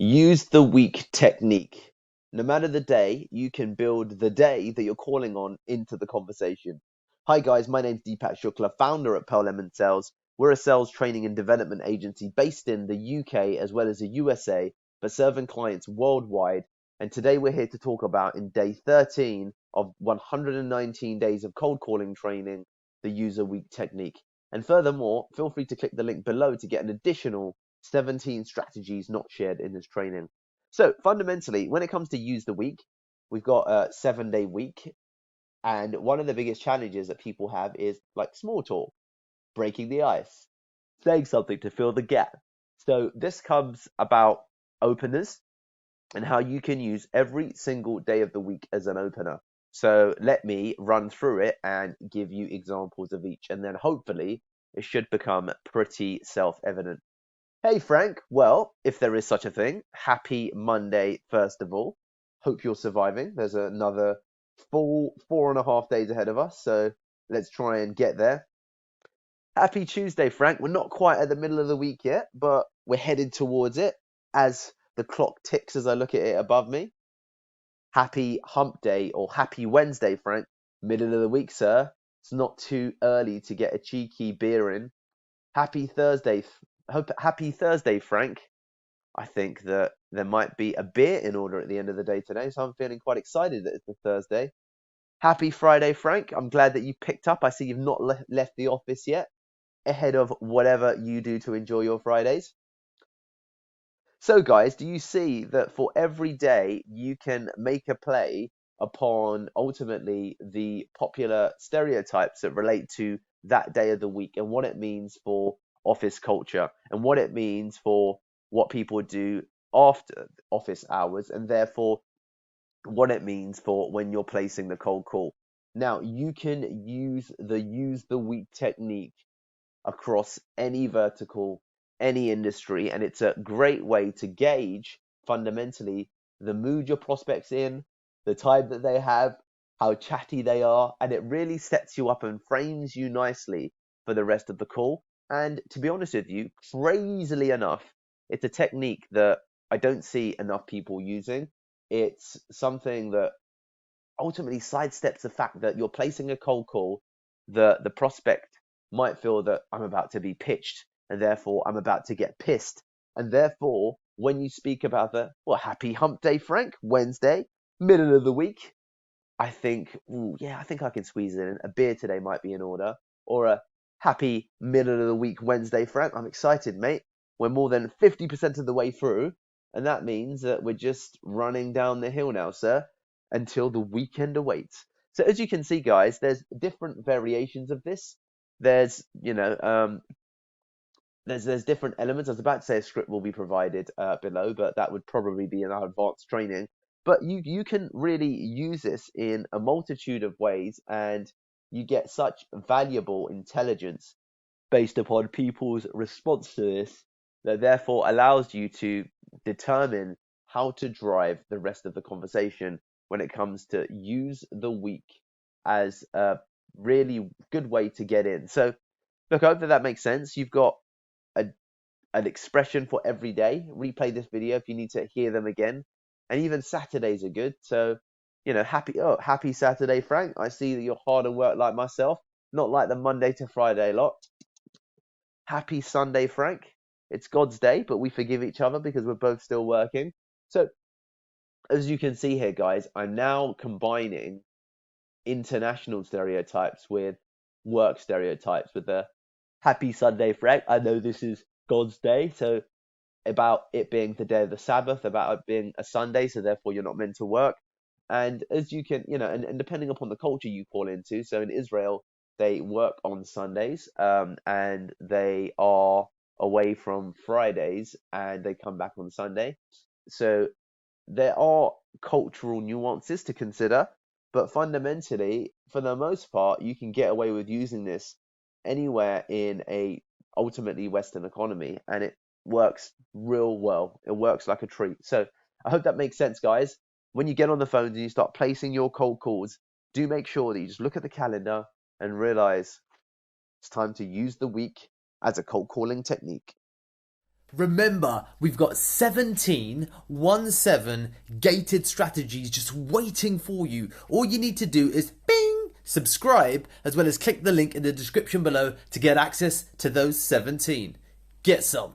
Use the week technique. No matter the day, you can build the day that you're calling on into the conversation. Hi guys, my name's Deepak Shukla, founder at Pearl Lemon Sales. We're a sales training and development agency based in the UK as well as the USA, but serving clients worldwide. And today we're here to talk about in day 13 of 119 days of cold calling training, the user week technique. And furthermore, feel free to click the link below to get an additional 17 strategies not shared in this training. So fundamentally, when it comes to use the week, we've got a 7-day week. And one of the biggest challenges that people have is like small talk, breaking the ice, saying something to fill the gap. So this comes about openers and how you can use every single day of the week as an opener. So let me run through it and give you examples of each. And then hopefully it should become pretty self-evident. Hey Frank, well, if there is such a thing, happy Monday, first of all. Hope you're surviving. There's another full 4.5 days ahead of us, so let's try and get there. Happy Tuesday, Frank. We're not quite at the middle of the week yet, but we're headed towards it as the clock ticks as I look at it above me. Happy Hump Day or happy Wednesday, Frank. Middle of the week, sir. It's not too early to get a cheeky beer in. Happy Thursday. Happy Thursday, Frank. I think that there might be a beer in order at the end of the day today, so I'm feeling quite excited that it's a Thursday. Happy Friday, Frank. I'm glad that you picked up. I see you've not left the office yet, ahead of whatever you do to enjoy your Fridays. So, guys, do you see that for every day you can make a play upon ultimately the popular stereotypes that relate to that day of the week and what it means for office culture and what it means for what people do after office hours and therefore what it means for when you're placing the cold call. Now, you can use the week technique across any vertical, any industry, and it's a great way to gauge fundamentally the mood your prospects in, the time that they have, how chatty they are, and it really sets you up and frames you nicely for the rest of the call. And to be honest with you, crazily enough, it's a technique that I don't see enough people using. It's something that ultimately sidesteps the fact that you're placing a cold call, the prospect might feel that I'm about to be pitched and therefore I'm about to get pissed. And therefore, when you speak about happy hump day, Frank, Wednesday, middle of the week, I think, ooh, yeah, I think I can squeeze it in. A beer today might be in order. Or a happy middle of the week Wednesday, Frank. I'm excited, mate. We're more than 50% of the way through. And that means that we're just running down the hill now, sir, until the weekend awaits. So as you can see, guys, there's different variations of this. There's, there's different elements. I was about to say a script will be provided below, but that would probably be in our advanced training. But you can really use this in a multitude of ways, and you get such valuable intelligence based upon people's response to this that therefore allows you to determine how to drive the rest of the conversation when it comes to use the week as a really good way to get in. So look, I hope that makes sense. You've got a, an expression for every day. Replay this video if you need to hear them again. And even Saturdays are good. So, happy Saturday, Frank. I see that you're hard at work like myself, not like the Monday to Friday lot. Happy Sunday, Frank. It's God's day, but we forgive each other because we're both still working. So, as you can see here, guys, I'm now combining international stereotypes with work stereotypes with the happy Sunday, Frank. I know this is God's day, so about it being the day of the Sabbath, about it being a Sunday, so therefore you're not meant to work. And as you can, and depending upon the culture you fall into, so in Israel, they work on Sundays, and they are away from Fridays, and they come back on Sunday. So there are cultural nuances to consider, but fundamentally, for the most part, you can get away with using this anywhere in a ultimately Western economy, and it works real well. It works like a treat. So I hope that makes sense, guys. When you get on the phone and you start placing your cold calls, do make sure that you just look at the calendar and realize it's time to use the week as a cold calling technique. Remember, we've got 17 gated strategies just waiting for you. All you need to do is bing, subscribe, as well as click the link in the description below to get access to those 17. Get some.